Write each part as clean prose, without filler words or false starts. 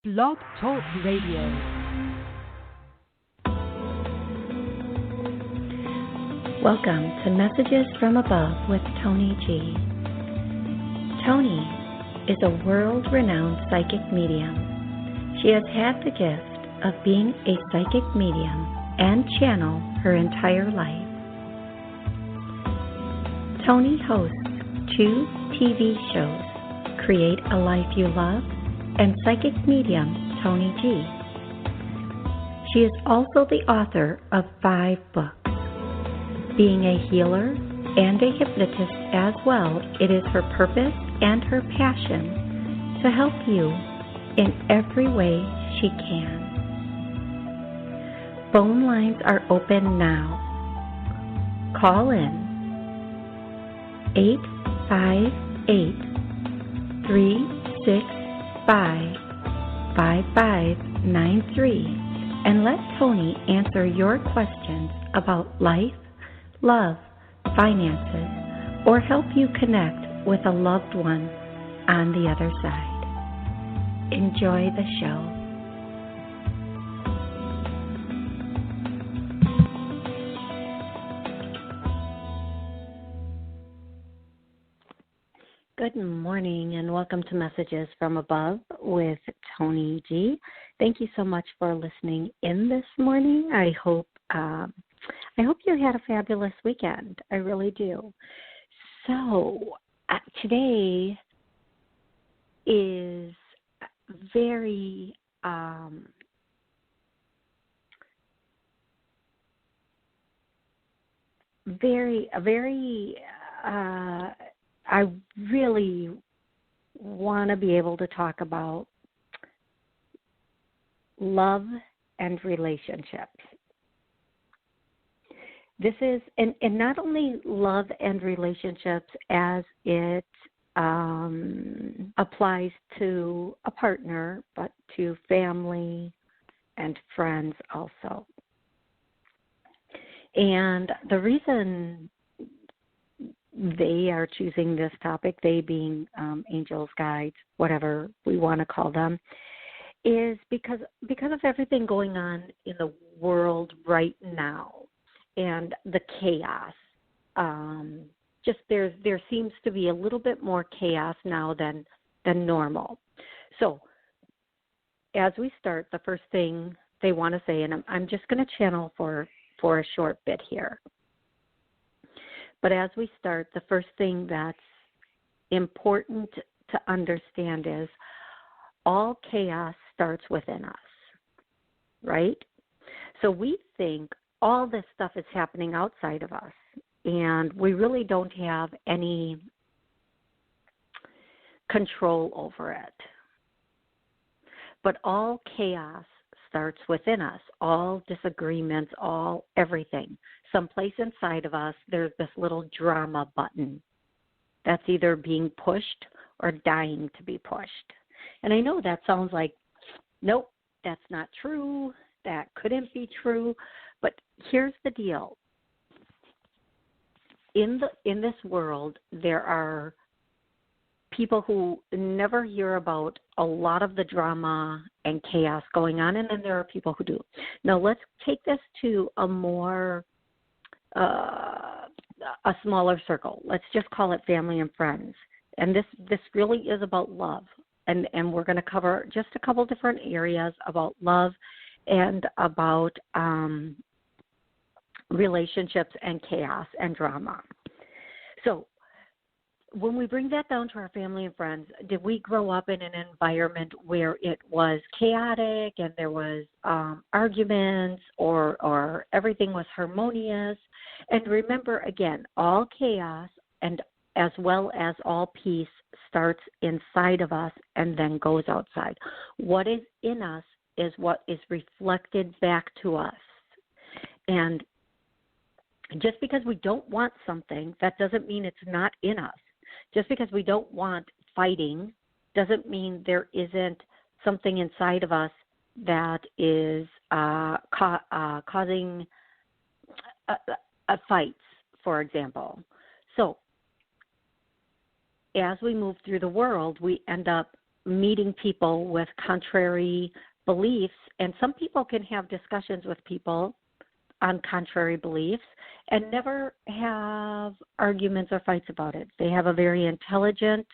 Blog Talk Radio. Welcome to Messages from Above with Toni G. Toni is a world-renowned psychic medium. She has had the gift of being a psychic medium and channel her entire life. Toni hosts 2 TV shows, Create a Life You Love and Psychic Medium Toni G. She is also the author of 5 books. Being a healer and a hypnotist as well, it is her purpose and her passion to help you in every way she can. Phone lines are open now. Call in 858-365-5593 and let Toni answer your questions about life, love, finances, or help you connect with a loved one on the other side. Enjoy the show. Good morning and welcome to Messages from Above with Toni G. Thank you so much for listening in this morning. I hope you had a fabulous weekend. I really do. So today is very I really want to be able to talk about love and relationships. This is, and not only love and relationships as it applies to a partner, but to family and friends also. And the reason they are choosing this topic, they being angels, guides, whatever we want to call them, is because of everything going on in the world right now and the chaos. Just there seems to be a little bit more chaos now than normal. So as we start, the first thing they want to say, and I'm just going to channel for a short bit here. But as we start, the first thing that's important to understand is all chaos starts within us, right? So we think all this stuff is happening outside of us, and we really don't have any control over it. But all chaos starts within us, all disagreements, all everything. Someplace inside of us, there's this little drama button that's either being pushed or dying to be pushed. And I know that sounds like, nope, that's not true, that couldn't be true, but here's the deal. In this world, there are people who never hear about a lot of the drama and chaos going on, and then there are people who do. Now, let's take this to a more, a smaller circle. Let's just call it family and friends. And this really is about love. And we're going to cover just a couple different areas about love and about relationships and chaos and drama. So when we bring that down to our family and friends, did we grow up in an environment where it was chaotic and there was arguments or everything was harmonious? And remember, again, all chaos and as well as all peace starts inside of us and then goes outside. What is in us is what is reflected back to us. And just because we don't want something, that doesn't mean it's not in us. Just because we don't want fighting doesn't mean there isn't something inside of us that is causing fights, for example. So as we move through the world, we end up meeting people with contrary beliefs, and some people can have discussions with people on contrary beliefs and never have arguments or fights about it. They have a very intelligent,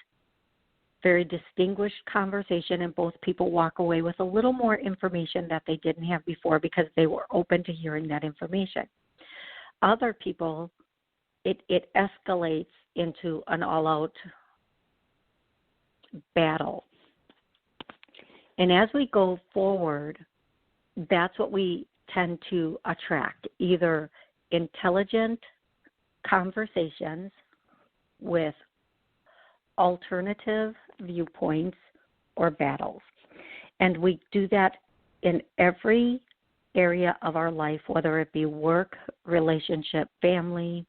very distinguished conversation, and both people walk away with a little more information that they didn't have before because they were open to hearing that information. Other people, it escalates into an all-out battle. And as we go forward, that's what we tend to attract, either intelligent conversations with alternative viewpoints or battles. And we do that in every area of our life, whether it be work, relationship, family,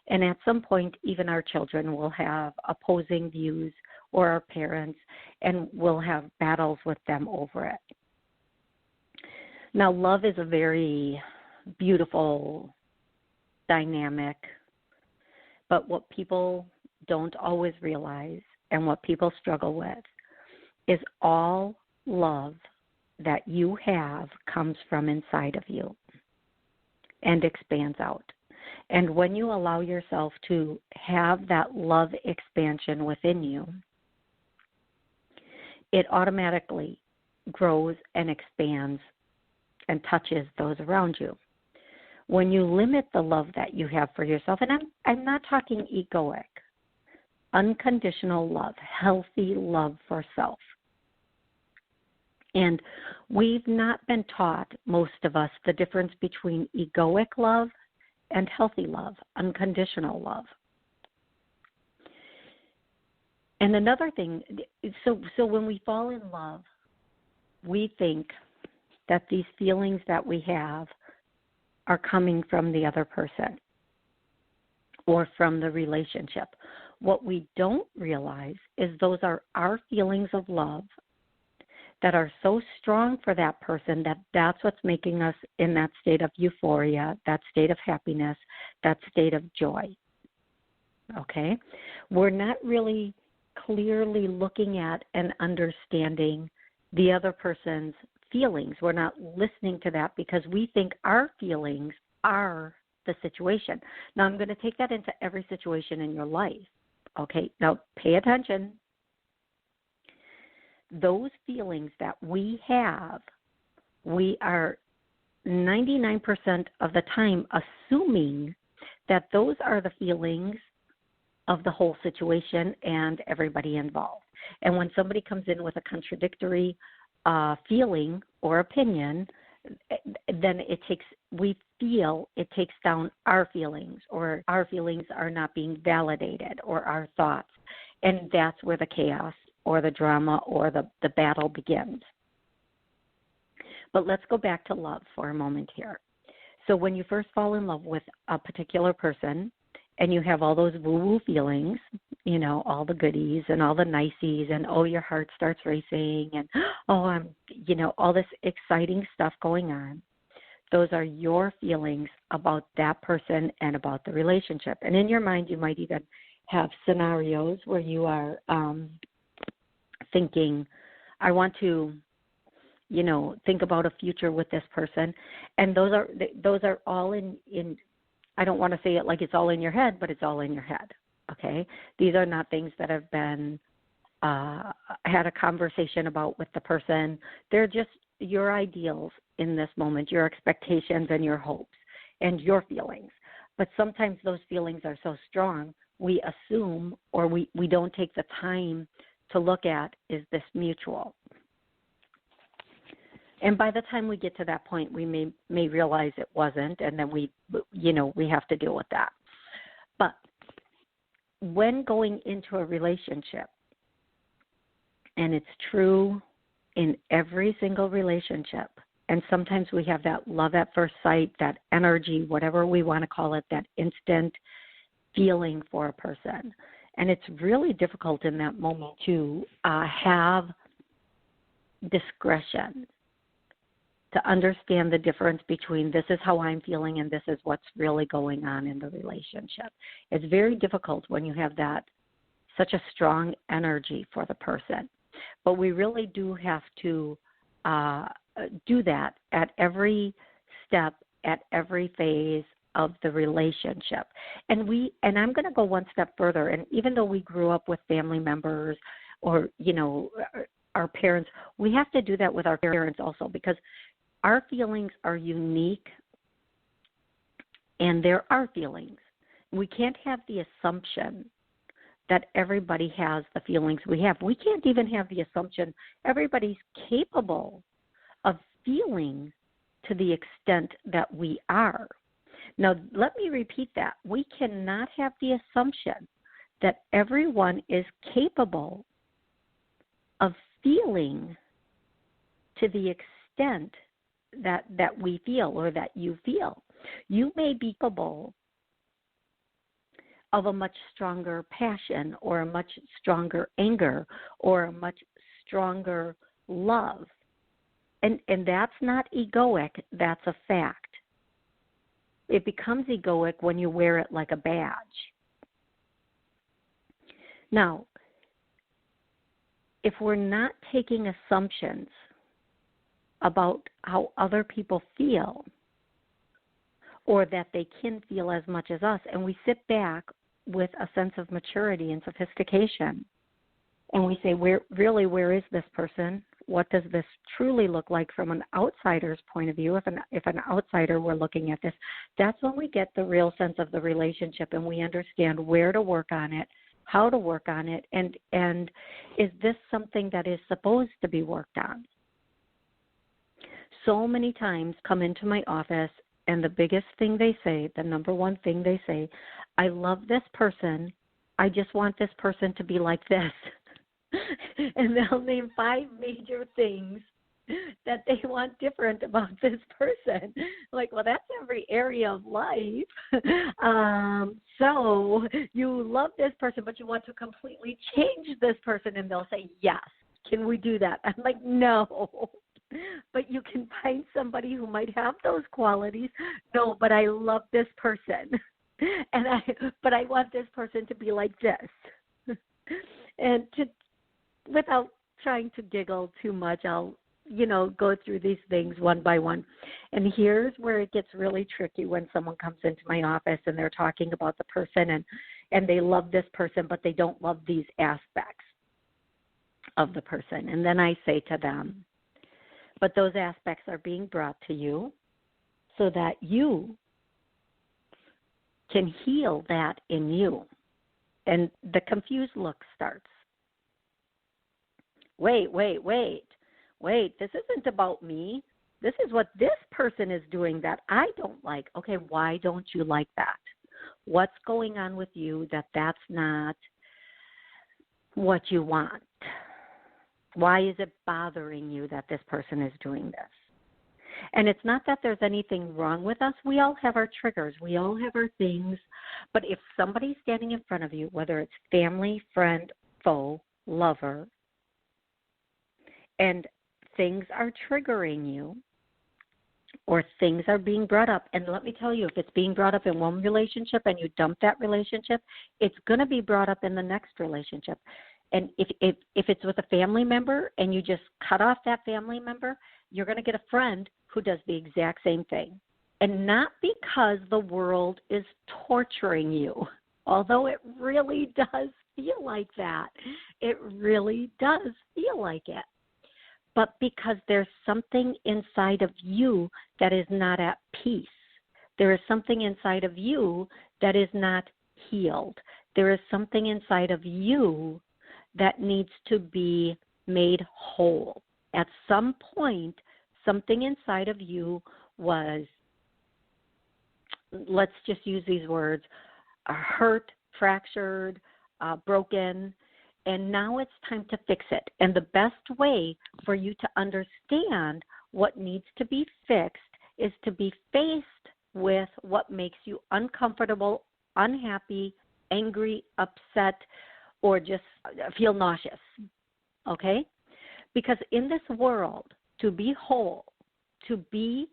and at some point even our children will have opposing views, or our parents, and we'll have battles with them over it. Now, love is a very beautiful dynamic, but what people don't always realize and what people struggle with is all love that you have comes from inside of you and expands out. And when you allow yourself to have that love expansion within you, it automatically grows and expands and touches those around you. When you limit the love that you have for yourself, and I'm not talking egoic, unconditional love, healthy love for self. And we've not been taught, most of us, the difference between egoic love and healthy love, unconditional love. And another thing, so when we fall in love, we think that these feelings that we have are coming from the other person or from the relationship. What we don't realize is those are our feelings of love that are so strong for that person that that's what's making us in that state of euphoria, that state of happiness, that state of joy. Okay? We're not really clearly looking at and understanding the other person's feelings. We're not listening to that because we think our feelings are the situation. Now, I'm going to take that into every situation in your life. Okay? Now, pay attention. Those feelings that we have, we are 99% of the time assuming that those are the feelings of the whole situation and everybody involved. And when somebody comes in with a contradictory feeling or opinion, then we feel it takes down our feelings, or our feelings are not being validated, or our thoughts. And that's where the chaos or the drama or the battle begins. But let's go back to love for a moment here. So when you first fall in love with a particular person and you have all those woo-woo feelings, you know, all the goodies and all the niceties, and oh, your heart starts racing, and oh, all this exciting stuff going on. Those are your feelings about that person and about the relationship. And in your mind, you might even have scenarios where you are thinking, I want to, think about a future with this person. And those are all in I don't want to say it like it's all in your head, but it's all in your head. Okay? These are not things that have been had a conversation about with the person. They're just your ideals in this moment, your expectations and your hopes and your feelings. But sometimes those feelings are so strong, we assume, or we don't take the time to look at, is this mutual? And by the time we get to that point, we may realize it wasn't, and then we have to deal with that. But when going into a relationship, and it's true in every single relationship, and sometimes we have that love at first sight, that energy, whatever we want to call it, that instant feeling for a person. And it's really difficult in that moment to have discretion, to understand the difference between this is how I'm feeling and this is what's really going on in the relationship. It's very difficult when you have that such a strong energy for the person. But we really do have to do that at every step, at every phase of the relationship. And I'm going to go one step further. And even though we grew up with family members or, our parents, we have to do that with our parents also, because our feelings are unique and there are feelings. We can't have the assumption that everybody has the feelings we have. We can't even have the assumption everybody's capable of feeling to the extent that we are. Now, let me repeat that. We cannot have the assumption that everyone is capable of feeling to the extent that we feel or that you feel. You may be capable of a much stronger passion or a much stronger anger or a much stronger love. And that's not egoic, that's a fact. It becomes egoic when you wear it like a badge. Now, if we're not taking assumptions about how other people feel or that they can feel as much as us, and we sit back with a sense of maturity and sophistication, and we say, where is this person? What does this truly look like from an outsider's point of view? If an outsider were looking at this, that's when we get the real sense of the relationship, and we understand where to work on it, how to work on it, and is this something that is supposed to be worked on? So many times come into my office, and the biggest thing they say, the number one thing they say, I love this person, I just want this person to be like this. And they'll name 5 major things that they want different about this person. Like, well, that's every area of life. So you love this person, but you want to completely change this person. And they'll say, yes, can we do that? I'm like, no. But you can find somebody who might have those qualities. No, but I love this person. But I want this person to be like this. And without trying to giggle too much, I'll, go through these things one by one. And here's where it gets really tricky when someone comes into my office and they're talking about the person and they love this person, but they don't love these aspects of the person. And then I say to them, but those aspects are being brought to you so that you can heal that in you. And the confused look starts. Wait, this isn't about me. This is what this person is doing that I don't like. Okay, why don't you like that? What's going on with you that's not what you want? Why is it bothering you that this person is doing this? And it's not that there's anything wrong with us. We all have our triggers. We all have our things. But if somebody's standing in front of you, whether it's family, friend, foe, lover, and things are triggering you or things are being brought up, and let me tell you, if it's being brought up in one relationship and you dump that relationship, it's going to be brought up in the next relationship. And if it's with a family member and you just cut off that family member, you're going to get a friend who does the exact same thing. And not because the world is torturing you, although it really does feel like that. It really does feel like it. But because there's something inside of you that is not at peace. There is something inside of you that is not healed. There is something inside of you that needs to be made whole. At some point, something inside of you was, let's just use these words, hurt, fractured, broken, and now it's time to fix it. And the best way for you to understand what needs to be fixed is to be faced with what makes you uncomfortable, unhappy, angry, upset, or just feel nauseous, okay? Because in this world, to be whole, to be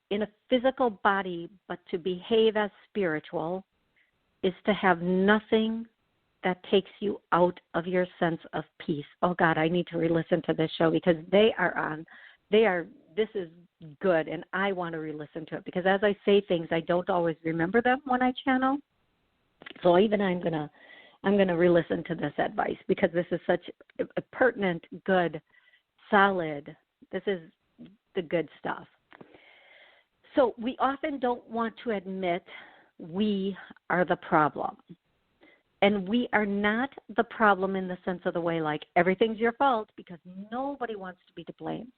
in a physical body, but to behave as spiritual, is to have nothing that takes you out of your sense of peace. Oh God, I need to re-listen to this show because this is good and I want to re-listen to it because as I say things, I don't always remember them when I channel. So even I'm going to re-listen to this advice because this is such a pertinent, good, solid, this is the good stuff. So we often don't want to admit we are the problem. And we are not the problem in the sense of the way like everything's your fault because nobody wants to be to blame.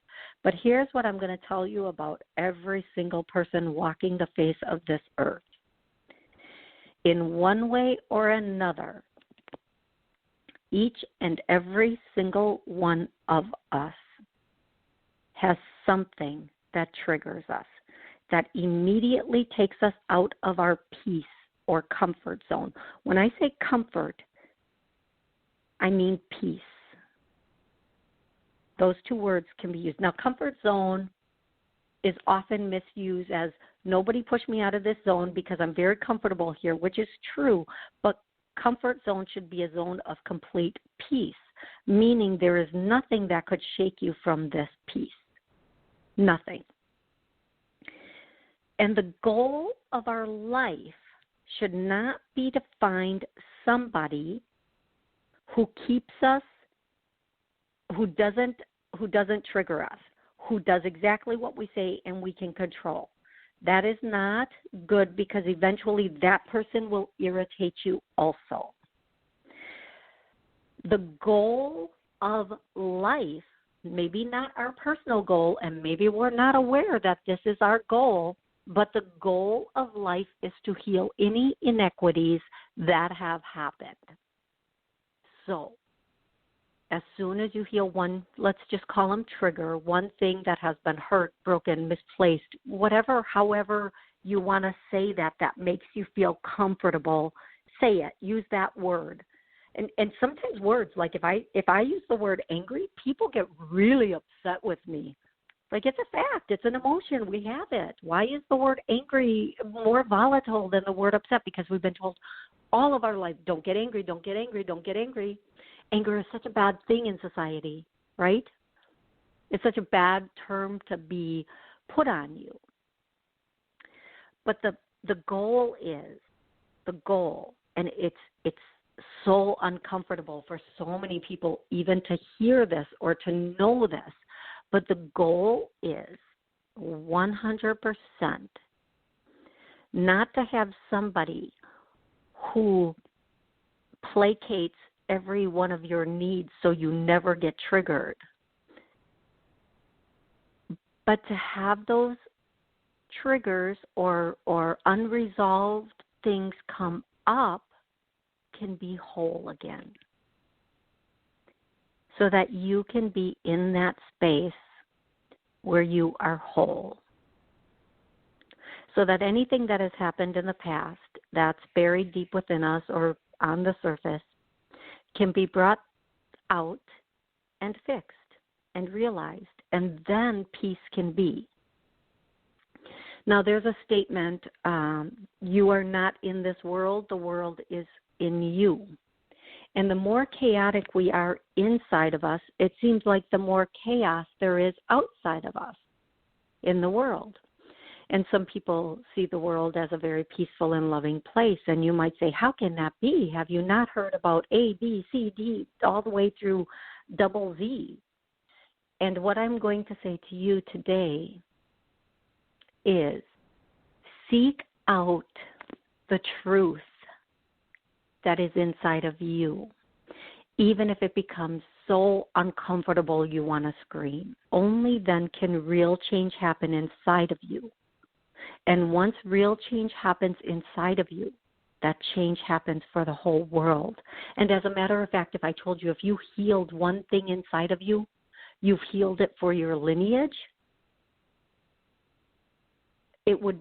But here's what I'm going to tell you about every single person walking the face of this earth. In one way or another, each and every single one of us has something that triggers us, that immediately takes us out of our peace or comfort zone. When I say comfort, I mean peace. Those two words can be used. Now, comfort zone is often misused as nobody pushed me out of this zone because I'm very comfortable here, which is true, but comfort zone should be a zone of complete peace, meaning there is nothing that could shake you from this peace. Nothing. And the goal of our life should not be to find somebody who keeps us, who doesn't trigger us, who does exactly what we say and we can control. That is not good because eventually that person will irritate you also. The goal of life, maybe not our personal goal, and maybe we're not aware that this is our goal, but the goal of life is to heal any inequities that have happened. So, as soon as you heal one, let's just call them trigger, one thing that has been hurt, broken, misplaced, whatever, however you want to say that makes you feel comfortable, say it, use that word. And sometimes words, like if I use the word angry, people get really upset with me. Like it's a fact, it's an emotion, we have it. Why is the word angry more volatile than the word upset? Because we've been told all of our life, don't get angry, don't get angry, don't get angry. Anger is such a bad thing in society, right? It's such a bad term to be put on you. But the goal is, and it's so uncomfortable for so many people even to hear this or to know this, but the goal is 100% not to have somebody who placates every one of your needs so you never get triggered, but to have those triggers or unresolved things come up can be whole again, so that you can be in that space where you are whole. So that anything that has happened in the past that's buried deep within us or on the surface can be brought out and fixed and realized, and then peace can be. Now, there's a statement, you are not in this world, the world is in you. And the more chaotic we are inside of us, it seems like the more chaos there is outside of us in the world. And some people see the world as a very peaceful and loving place. And you might say, how can that be? Have you not heard about A, B, C, D, all the way through double Z? And what I'm going to say to you today is seek out the truth that is inside of you, even if it becomes so uncomfortable you want to scream. Only then can real change happen inside of you. And once real change happens inside of you, that change happens for the whole world. And as a matter of fact, if I told you if you healed one thing inside of you, you've healed it for your lineage, it would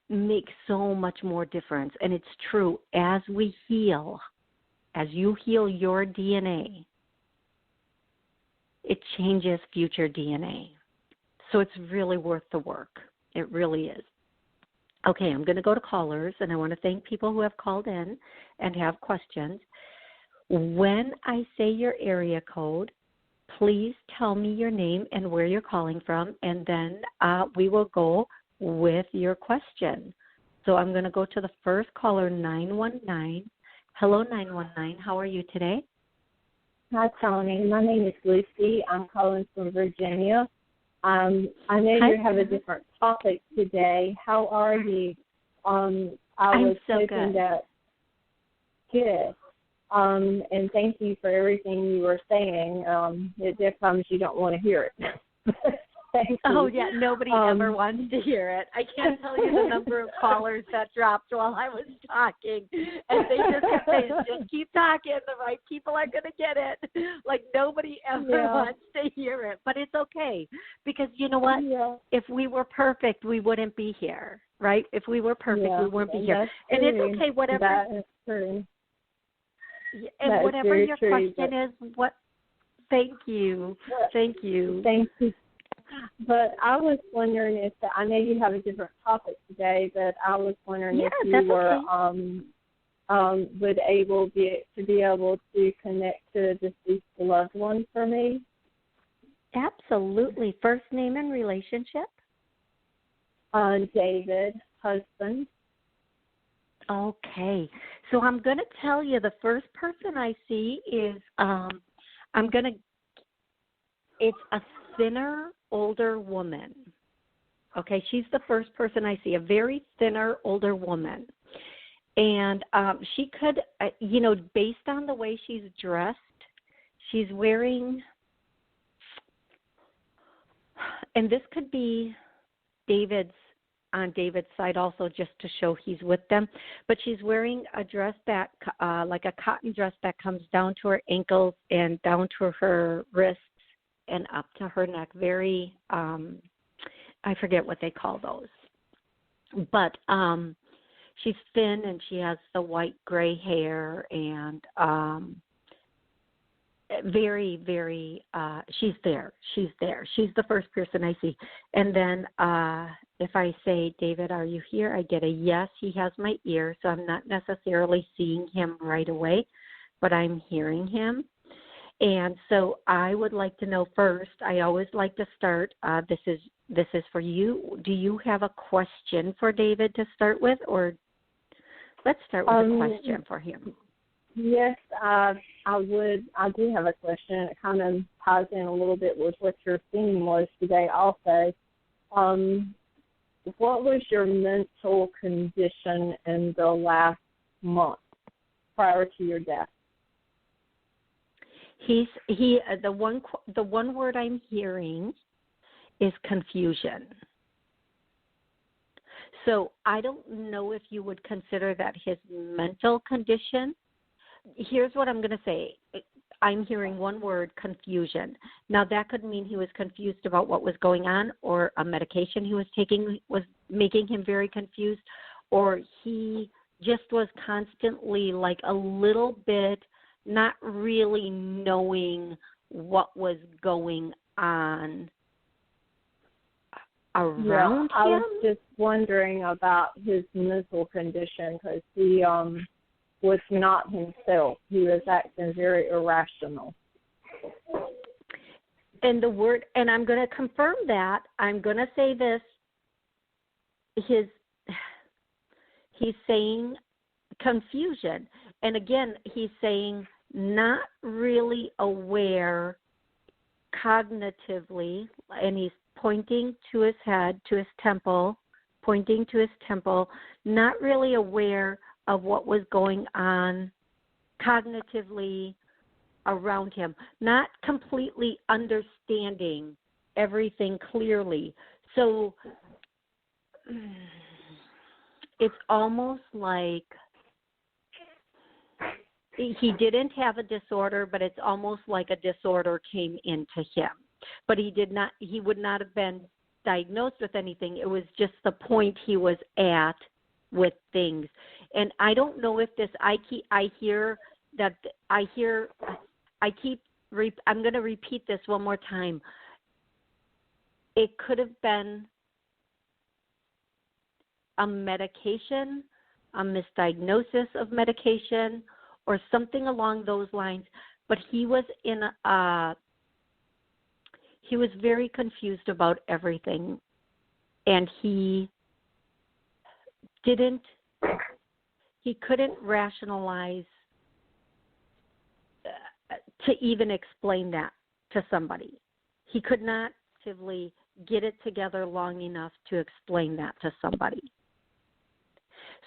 make so much more difference. And it's true, as we heal, as you heal your DNA, it changes future DNA. So it's really worth the work. It really is. Okay, I'm going to go to callers, and I want to thank people who have called in and have questions. When I say your area code, please tell me your name and where you're calling from, and then we will go with your question. So I'm going to go to the first caller, 919. Hello, 919. How are you today? Hi, Toni. My name is Lucy. I'm calling from Virginia. I know Hi. you have a different topic today. How are you? I was so hoping good. that good. And thank you for everything you were saying. There comes you don't want to hear it. Thank you. Oh, yeah, nobody ever wants to hear it. I can't tell you the number of callers that dropped while I was talking. And they just kept saying, just keep talking. The right people are going to get it. Like, nobody ever wants to hear it. But it's okay. Because you know what? Yeah. If we were perfect, we wouldn't be here, right? If we were perfect, we wouldn't be here. And it's okay, whatever. That is true. And that whatever your true, question is, what? Thank you. Thank you. Thank you. But I was wondering if I know you have a different topic today, but I was wondering if you were would be able to connect to a deceased loved one for me. Absolutely. First name and relationship? David, husband. Okay. So I'm going to tell you the first person I see is it's a thinner, older woman. Okay, she's the first person I see, a very thinner, older woman. And she could, based on the way she's dressed, she's wearing, and this could be on David's side also, just to show he's with them, but she's wearing a dress that, like a cotton dress that comes down to her ankles and down to her wrists and up to her neck. Very, I forget what they call those. But she's thin and she has the white gray hair and very, very, she's there. She's the first person I see. And then if I say, David, are you here? I get a yes. He has my ear, so I'm not necessarily seeing him right away, but I'm hearing him. And so I would like to know first, I always like to start, this is for you. Do you have a question for David to start with, or let's start with a question for him? Yes, I would. I do have a question. It kind of ties in a little bit with what your theme was today also. What was your mental condition in the last month prior to your death? The one word I'm hearing is confusion. So I don't know if you would consider that his mental condition. Here's what I'm going to say. I'm hearing one word, confusion. Now, that could mean he was confused about what was going on, or a medication he was taking was making him very confused, or he just was constantly like a little bit not really knowing what was going on around him. I was just wondering about his mental condition because he was not himself. He was acting very irrational. And I'm going to confirm that. I'm going to say this. He's saying confusion. And again, he's saying not really aware cognitively, and he's pointing to his head, to his temple, not really aware of what was going on cognitively around him, not completely understanding everything clearly. So it's almost like he didn't have a disorder, but it's almost like a disorder came into him. But he would not have been diagnosed with anything. It was just the point he was at with things. And I don't know if this, I'm going to repeat this one more time. It could have been a medication, a misdiagnosis of medication, or something along those lines. But he was he was very confused about everything, and he couldn't rationalize to even explain that to somebody. He could not actively get it together long enough to explain that to somebody.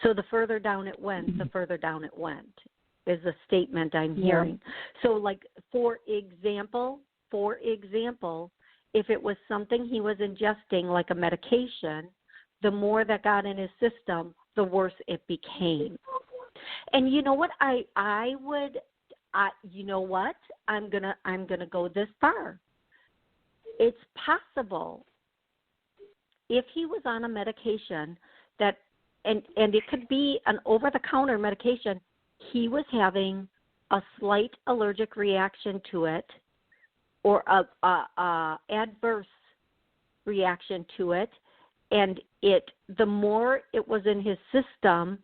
So the further down it went, the further down it went, is the statement I'm hearing. So, like, for example, if it was something he was ingesting, like a medication, the more that got in his system, the worse it became. And you know what? You know what? I'm gonna go this far. It's possible if he was on a medication that, and it could be an over-the-counter medication, he was having a slight allergic reaction to it, or a adverse reaction to it, and the more it was in his system,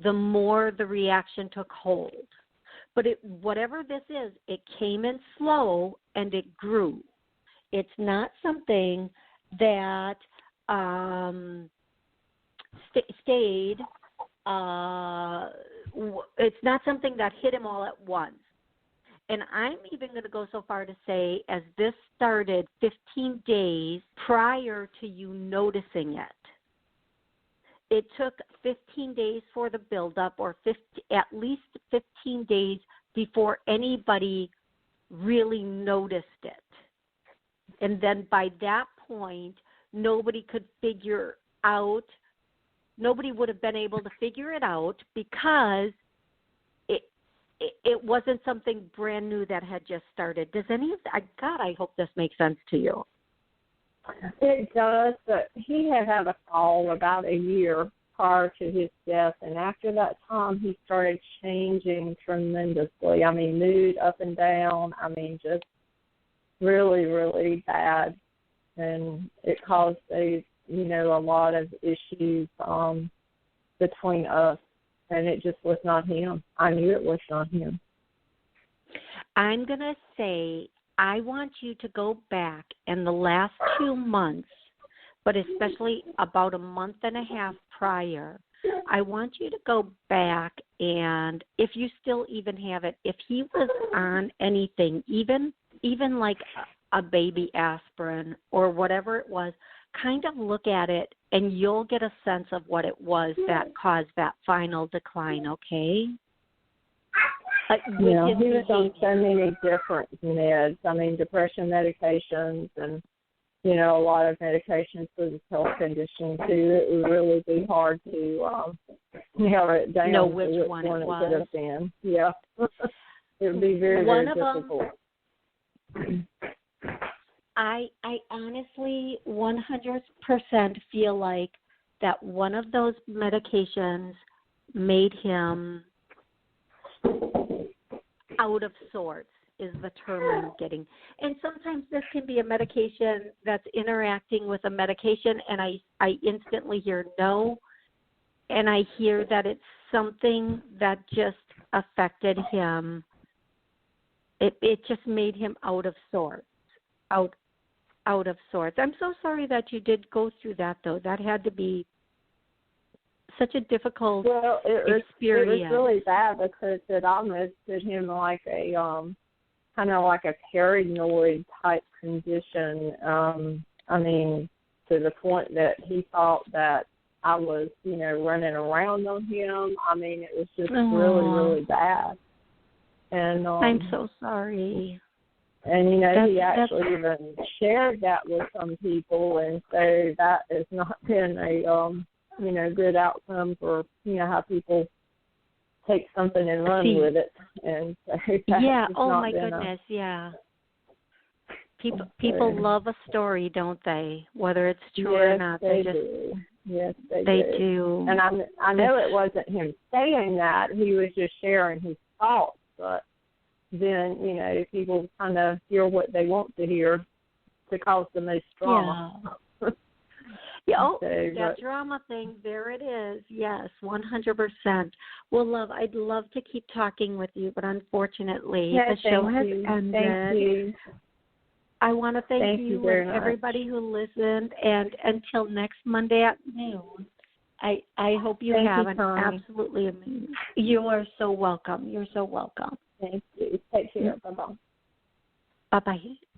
the more the reaction took hold. But whatever this is, it came in slow and it grew. It's not something that stayed. It's not something that hit him all at once. And I'm even going to go so far to say, as this started 15 days prior to you noticing it, it took 15 days for the buildup, or at least 15 days before anybody really noticed it. And then by that point, nobody would have been able to figure it out, because it wasn't something brand new that had just started. Does any of that, God, I hope this makes sense to you. It does, but he had a fall about a year prior to his death, and after that time he started changing tremendously. I mean, mood up and down. I mean, just really, really bad, and it caused a lot of issues between us, and it just was not him. I knew it was not him. I'm going to say, I want you to go back in the last 2 months, but especially about a month and a half prior. I want you to go back, and if you still even have it, if he was on anything, even like a baby aspirin or whatever it was, kind of look at it, and you'll get a sense of what it was that caused that final decline, okay? He was on so many different meds. I mean, depression medications and, a lot of medications for this health condition, too. It would really be hard to narrow it down. Know which one it was. Could have been. Yeah. It would be very, very difficult. I honestly 100% feel like that one of those medications made him out of sorts, is the term I'm getting. And sometimes this can be a medication that's interacting with a medication, and I instantly hear no, and I hear that it's something that just affected him. It just made him out of sorts. Out of sorts. I'm so sorry that you did go through that, though. That had to be such a difficult experience. It was really bad, because it almost put him like a kind of like a paranoid type condition. I mean, to the point that he thought that I was, running around on him. I mean, it was just really, really bad. And I'm so sorry. And, he actually even shared that with some people, and so that has not been a, good outcome for, how people take something and run with it. And so oh my goodness, People love a story, don't they? Whether it's true or not, they do. Yes, they do. And I know it wasn't him saying that; he was just sharing his thoughts, but then, people kind of hear what they want to hear to cause the most drama. that drama thing, there it is. Yes, 100%. Well, love, I'd love to keep talking with you, but unfortunately, the show has ended. Thank you. I want to thank you and everybody who listened, and until next Monday at noon, I hope you have an absolutely amazing. You are so welcome. You're so welcome. Thank you. Take care. Bye-bye. Bye-bye.